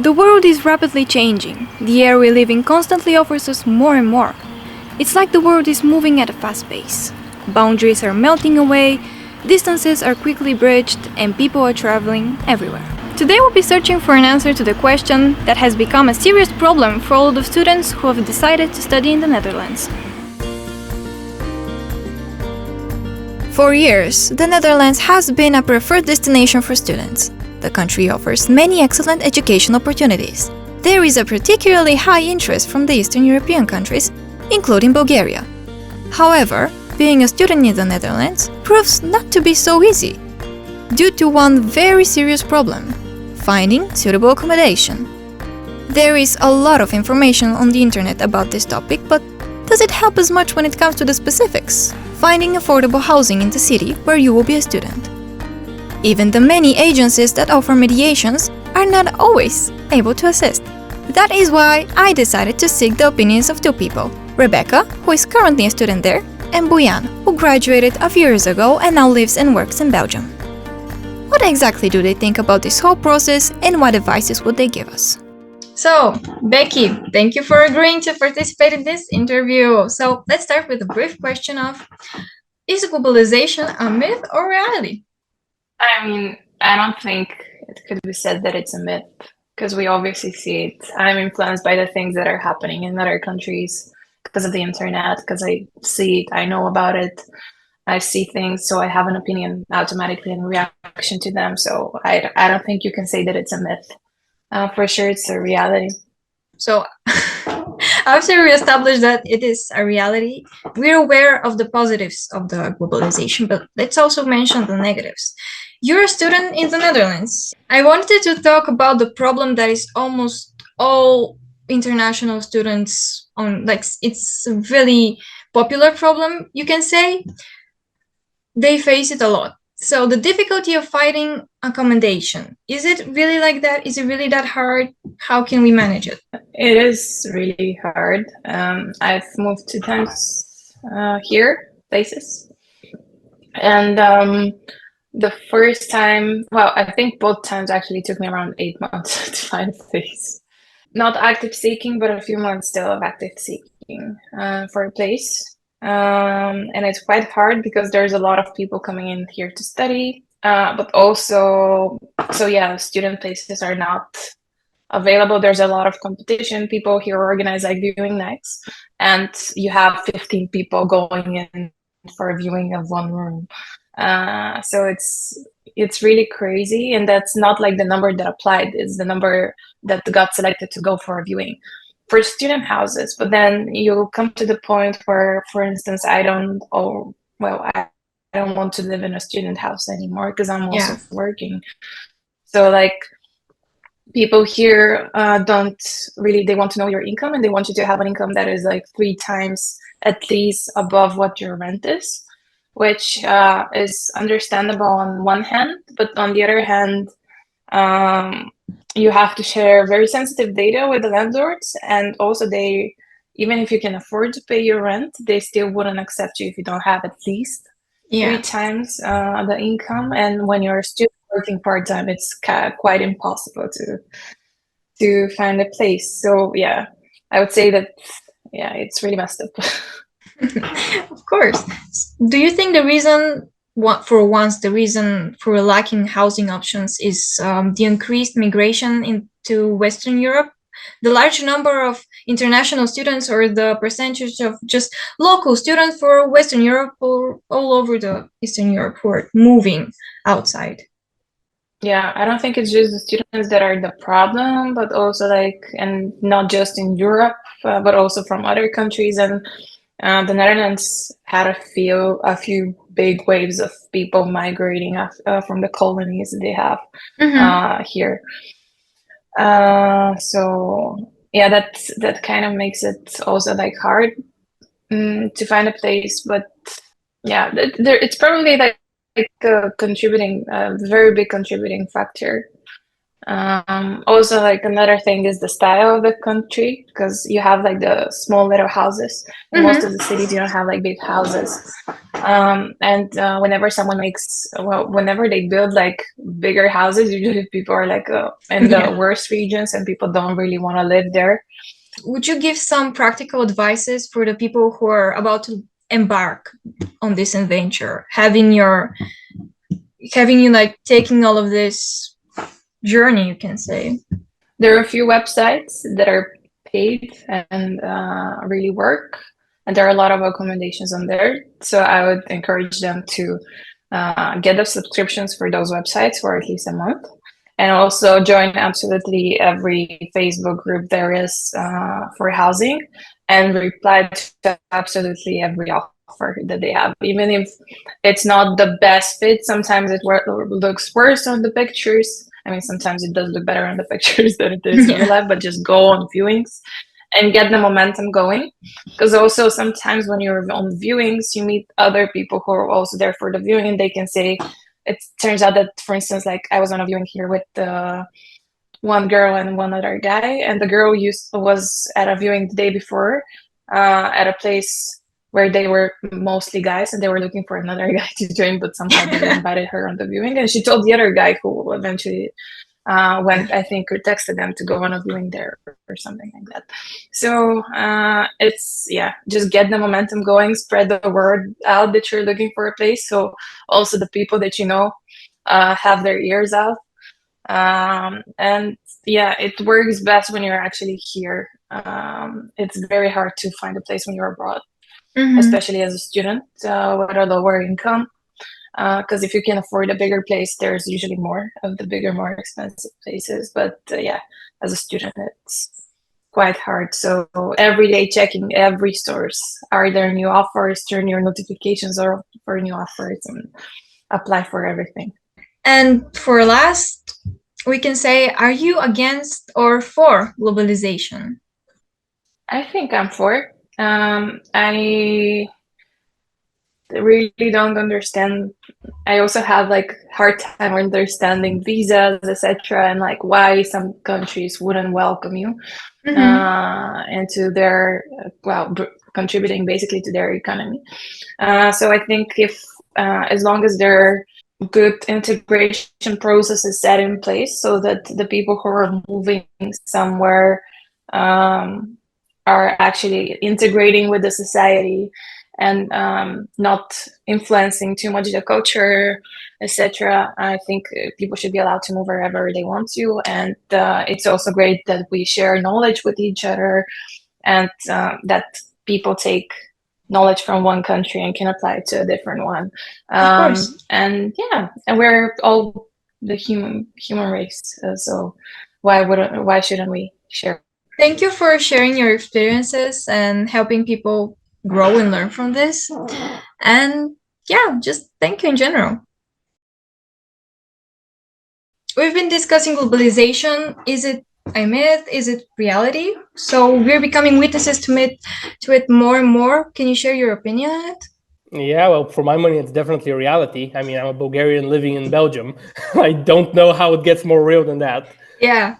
The world is rapidly changing. The air we live in constantly offers us more and more. It's like the world is moving at a fast pace. Boundaries are melting away, distances are quickly bridged, and people are traveling everywhere. Today we'll be searching for an answer to the question that has become a serious problem for all of the students who have decided to study in the Netherlands. For years, the Netherlands has been a preferred destination for students. The country offers many excellent education opportunities. There is a particularly high interest from the Eastern European countries, including Bulgaria. However, being a student in the Netherlands proves not to be so easy, due to one very serious problem: finding suitable accommodation. There is a lot of information on the internet about this topic, but does it help as much when it comes to the specifics? Finding affordable housing in the city where you will be a student. Even the many agencies that offer mediations are not always able to assist. That is why I decided to seek the opinions of two people: Rebecca, who is currently a student there, and Bojan, who graduated a few years ago and now lives and works in Belgium. What exactly do they think about this whole process, and what advices would they give us? So, Becky, thank you for agreeing to participate in this interview. So, let's start with a brief question of, is globalization a myth or reality? I mean, I don't think it could be said that it's a myth because we obviously see it. I'm influenced by the things that are happening in other countries because of the internet, because I see it, I know about it, I see things, so I have an opinion automatically in reaction to them. So I don't think you can say that it's a myth. For sure, it's a reality. So, after we establish that it is a reality, we're aware of the positives of the globalization, but let's also mention the negatives. You're a student in the Netherlands. I wanted to talk about the problem that is almost all international students on, like, it's a really popular problem, you can say. They face it a lot. So the difficulty of finding accommodation, is it really like that? Is it really that hard? How can we manage it? It is really hard. I've moved 2 times here, places. And the first time, well, I think both times actually took me around 8 months to find a place. Not active seeking, but a few months still of active seeking for a place. And it's quite hard because there's a lot of people coming in here to study, but also, so yeah, student places are not available. There's a lot of competition. People here organize like viewing nights, and you have 15 people going in for a viewing of one room. So it's really crazy, and that's not like the number that applied. It's the number that got selected to go for a viewing for student houses. But then you come to the point where, for instance, I don't want to live in a student house anymore because I'm also working. So like people here don't really, they want to know your income, and they want you to have an income that is like 3 times at least above what your rent is, which is understandable on one hand, but on the other hand, you have to share very sensitive data with the landlords, and also they, even if you can afford to pay your rent, they still wouldn't accept you if you don't have at least 3 times the income. And when you're still working part-time, it's quite impossible to find a place. So yeah, I would say that it's really messed up. Of course. Do you think the reason, the reason for lacking housing options is the increased migration into Western Europe? The large number of international students, or the percentage of just local students for Western Europe or all over the Eastern Europe who are moving outside? Yeah, I don't think it's just the students that are the problem, but also like, and not just in Europe, but also from other countries. And the Netherlands had a few big waves of people migrating from the colonies they have here. So yeah, that kind of makes it also like hard to find a place. But yeah, it's probably like a very big contributing factor. Also, like another thing is the style of the country, because you have like the small little houses. In most of the cities, you don't have like big houses. And whenever someone makes, well, whenever they build like bigger houses, usually people are like in the Yeah. worst regions, and people don't really want to live there. Would you give some practical advices for the people who are about to embark on this adventure, having you like taking all of this journey, you can say? There are a few websites that are paid and really work, and there are a lot of accommodations on there. So I would encourage them to get the subscriptions for those websites for at least a month, and also join absolutely every Facebook group there is for housing, and reply to absolutely every offer that they have, even if it's not the best fit. Sometimes it looks worse on the pictures. I mean, sometimes it does look better on the pictures than it is in real life, but just go on viewings and get the momentum going. Because also sometimes when you're on viewings, you meet other people who are also there for the viewing, and they can say, it turns out that, for instance, like I was on a viewing here with one girl and one other guy, and the girl was at a viewing the day before at a place where they were mostly guys, and they were looking for another guy to join, but somehow they invited her on the viewing, and she told the other guy, who eventually went, I think, or texted them to go on a viewing there or something like that. So it's, yeah, just get the momentum going, spread the word out that you're looking for a place, so also the people that you know have their ears out. And yeah, it works best when you're actually here. It's very hard to find a place when you're abroad, especially as a student with a lower income. Because if you can afford a bigger place, there's usually more of the bigger, more expensive places. But yeah, as a student, it's quite hard. So every day checking every source. Are there new offers? Turn your notifications or for new offers and apply for everything. And for last, we can say, are you against or for globalization? I think I'm for. I really don't understand. I also have like hard time understanding visas, etc., and like why some countries wouldn't welcome you into their contributing basically to their economy. So I think if as long as there are good integration processes set in place, so that the people who are moving somewhere are actually integrating with the society and not influencing too much the culture, etc. I think people should be allowed to move wherever they want to, and it's also great that we share knowledge with each other, and that people take knowledge from one country and can apply it to a different one. Of course. And yeah, and we're all the human race, so why shouldn't we share? Thank you for sharing your experiences and helping people grow and learn from this. And yeah, just thank you in general. We've been discussing globalization. Is it a myth? Is it reality? So we're becoming witnesses to it more and more. Can you share your opinion on it? Yeah, well, for my money, it's definitely a reality. I mean, I'm a Bulgarian living in Belgium. I don't know how it gets more real than that. Yeah.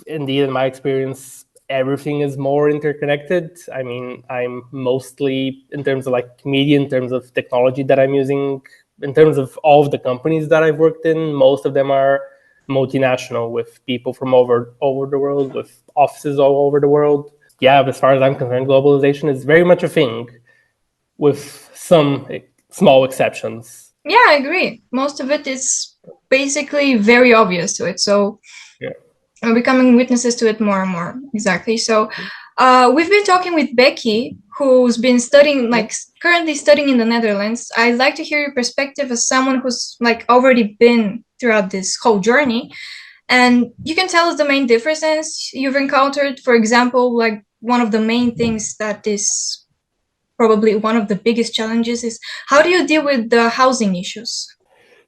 Indeed, in my experience, everything is more interconnected. I mean, I'm mostly, in terms of like media, in terms of technology that I'm using, in terms of all of the companies that I've worked in, most of them are multinational, with people from over the world, with offices all over the world. Yeah, as far as I'm concerned, globalization is very much a thing, with some small exceptions. Yeah, I agree. Most of it is basically very obvious to it. So Yeah. we're becoming witnesses to it more and more. Exactly. So we've been talking with Becky, who's been studying, like currently studying in the Netherlands. I'd like to hear your perspective as someone who's like already been throughout this whole journey. And you can tell us the main differences you've encountered. For example, like one of the main things that is probably one of the biggest challenges is how do you deal with the housing issues?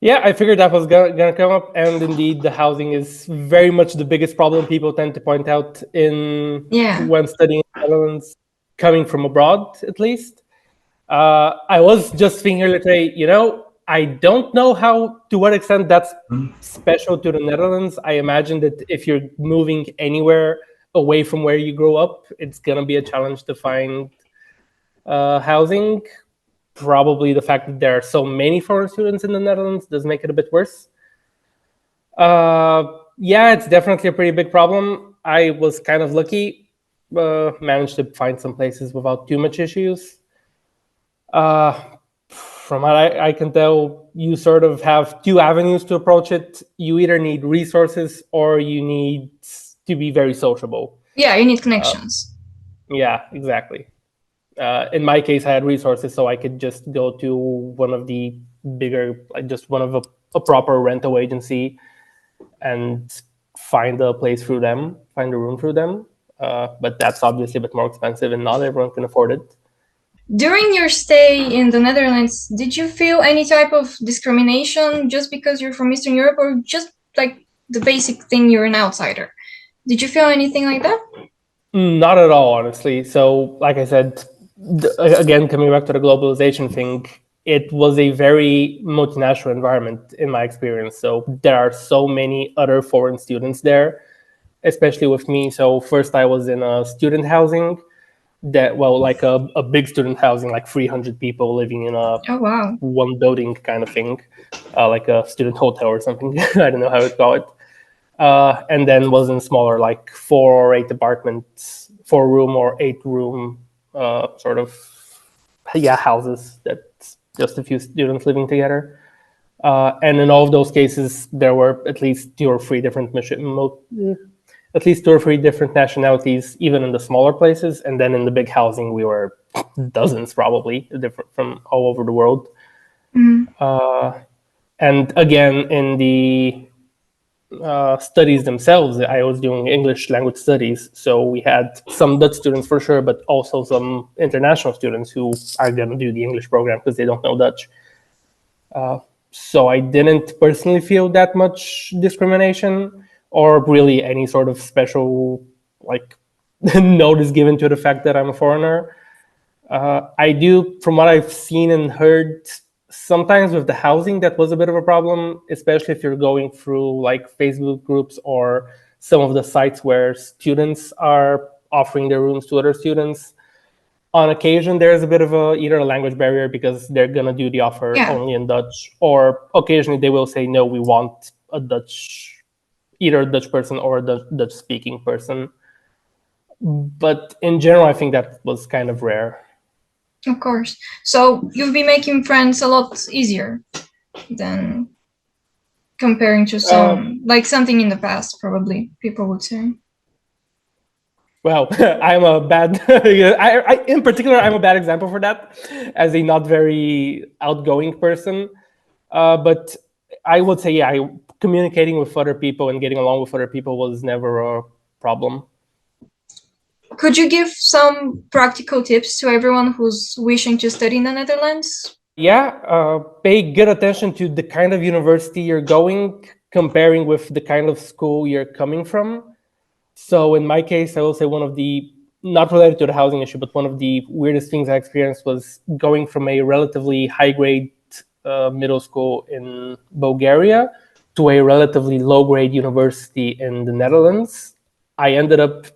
Yeah, I figured that was gonna come up, and indeed, the housing is very much the biggest problem people tend to point out when studying in the Netherlands, coming from abroad, at least. I was just thinking earlier today, I don't know to what extent that's special to the Netherlands. I imagine that if you're moving anywhere away from where you grew up, it's gonna be a challenge to find housing. Probably the fact that there are so many foreign students in the Netherlands does make it a bit worse. Yeah, it's definitely a pretty big problem. I was kind of lucky, managed to find some places without too much issues. From what I can tell, you sort of have two avenues to approach it. You either need resources or you need to be very sociable. Yeah, you need connections. Yeah, exactly. In my case, I had resources, so I could just go to one of the bigger, like just one of a proper rental agency, and find a place through them, find a room through them. But that's obviously a bit more expensive, and not everyone can afford it. During your stay in the Netherlands, did you feel any type of discrimination just because you're from Eastern Europe, or just like the basic thing you're an outsider? Did you feel anything like that? Not at all, honestly. So, like I said, again, coming back to the globalization thing, it was a very multinational environment in my experience. So, there are so many other foreign students there, especially with me. So, first, I was in a student housing like a big student housing, like 300 people living in a Oh wow. one building kind of thing, like a student hotel or something. I don't know how to call it. And then was in smaller, like 4 or 8 apartments, 4 room or 8 room, sort of, yeah, houses that's just a few students living together. And in all of those cases, there were at least 2 or 3 different nationalities, even in the smaller places. And then in the big housing, we were dozens, probably different from all over the world. And again, in the studies themselves, I was doing English language studies, so we had some Dutch students for sure, but also some international students who are going to do the English program because they don't know Dutch. So I didn't personally feel that much discrimination or really any sort of special like notice given to the fact that I'm a foreigner. I do, from what I've seen and heard, sometimes with the housing that was a bit of a problem, especially if you're going through like Facebook groups or some of the sites where students are offering their rooms to other students. On occasion, there's a bit of either a language barrier because they're gonna do the offer only in Dutch, or occasionally they will say, no, we want either a Dutch person or a Dutch speaking person. But in general, I think that was kind of rare. Of course. So you'll be making friends a lot easier than comparing to something in the past, probably, people would say. Well, I'm a bad, in particular, I'm a bad example for that as a not very outgoing person. But I would say, yeah, communicating with other people and getting along with other people was never a problem. Could you give some practical tips to everyone who's wishing to study in the Netherlands? Yeah, pay good attention to the kind of university you're going, comparing with the kind of school you're coming from. So in my case, I will say one of the, not related to the housing issue, but one of the weirdest things I experienced was going from a relatively high grade middle school in Bulgaria to a relatively low grade university in the Netherlands. I ended up,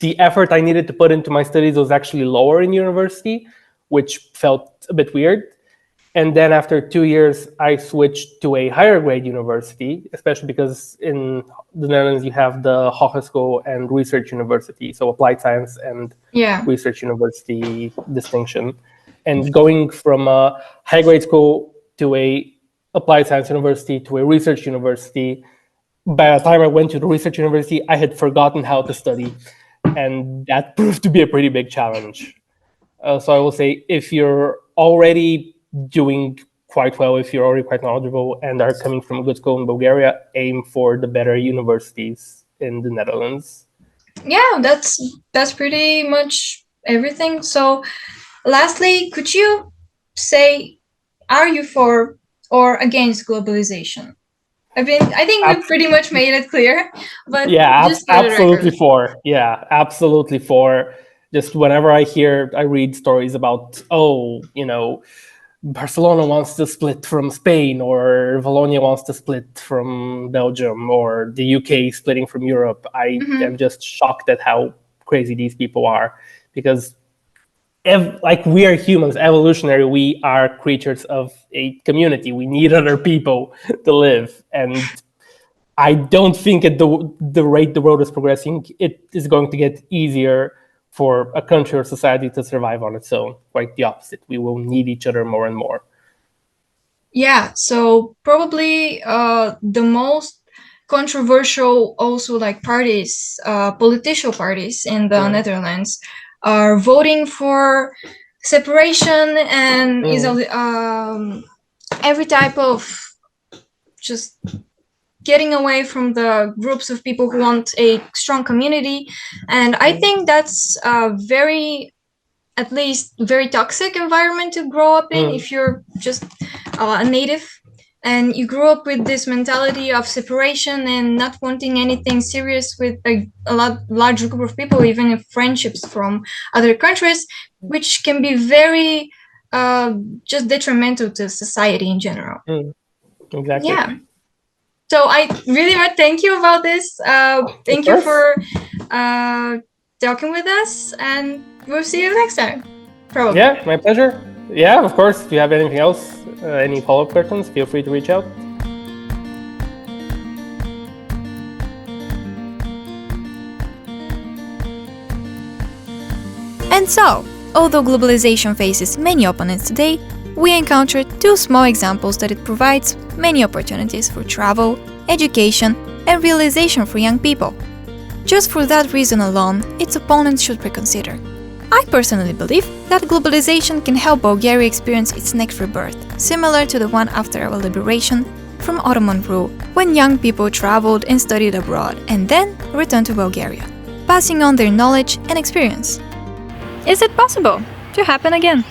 the effort I needed to put into my studies was actually lower in university, which felt a bit weird. And then after 2 years, I switched to a higher grade university, especially because in the Netherlands you have the Hogeschool and Research University, so applied science and research university distinction. And going from a high grade school to a applied science university to a research university, by the time I went to the research university, I had forgotten how to study. And that proved to be a pretty big challenge. So I will say, if you're already doing quite well, if you're already quite knowledgeable and are coming from a good school in Bulgaria, aim for the better universities in the Netherlands. Yeah, that's pretty much everything. So lastly, could you say, are you for or against globalization? I think we pretty much made it clear, but yeah, just for absolutely the record. for. Yeah, absolutely for. Just whenever I read stories about, Barcelona wants to split from Spain, or Wallonia wants to split from Belgium, or the UK splitting from Europe. I am just shocked at how crazy these people are, because like we are humans, evolutionary, we are creatures of a community. We need other people to live, and I don't think at the rate the world is progressing, it is going to get easier for a country or society to survive on its own. Quite the opposite. We will need each other more and more. Yeah, so probably the most controversial also like parties, political parties in the Netherlands are voting for separation and every type of just getting away from the groups of people who want a strong community. And I think that's very, at least very toxic environment to grow up in if you're just a native and you grew up with this mentality of separation and not wanting anything serious with a large group of people, even if friendships from other countries, which can be very just detrimental to society in general. Exactly. Yeah. So I really want to thank you about this. Thank you for talking with us, and we'll see you next time. Probably. Yeah, my pleasure. Yeah, of course. If you have anything else, any follow-up questions, feel free to reach out. And so, although globalization faces many opponents today, we encountered two small examples that it provides many opportunities for travel, education, and realization for young people. Just for that reason alone, its opponents should reconsider. I personally believe that globalization can help Bulgaria experience its next rebirth, similar to the one after our liberation from Ottoman rule, when young people traveled and studied abroad and then returned to Bulgaria, passing on their knowledge and experience. Is it possible to happen again?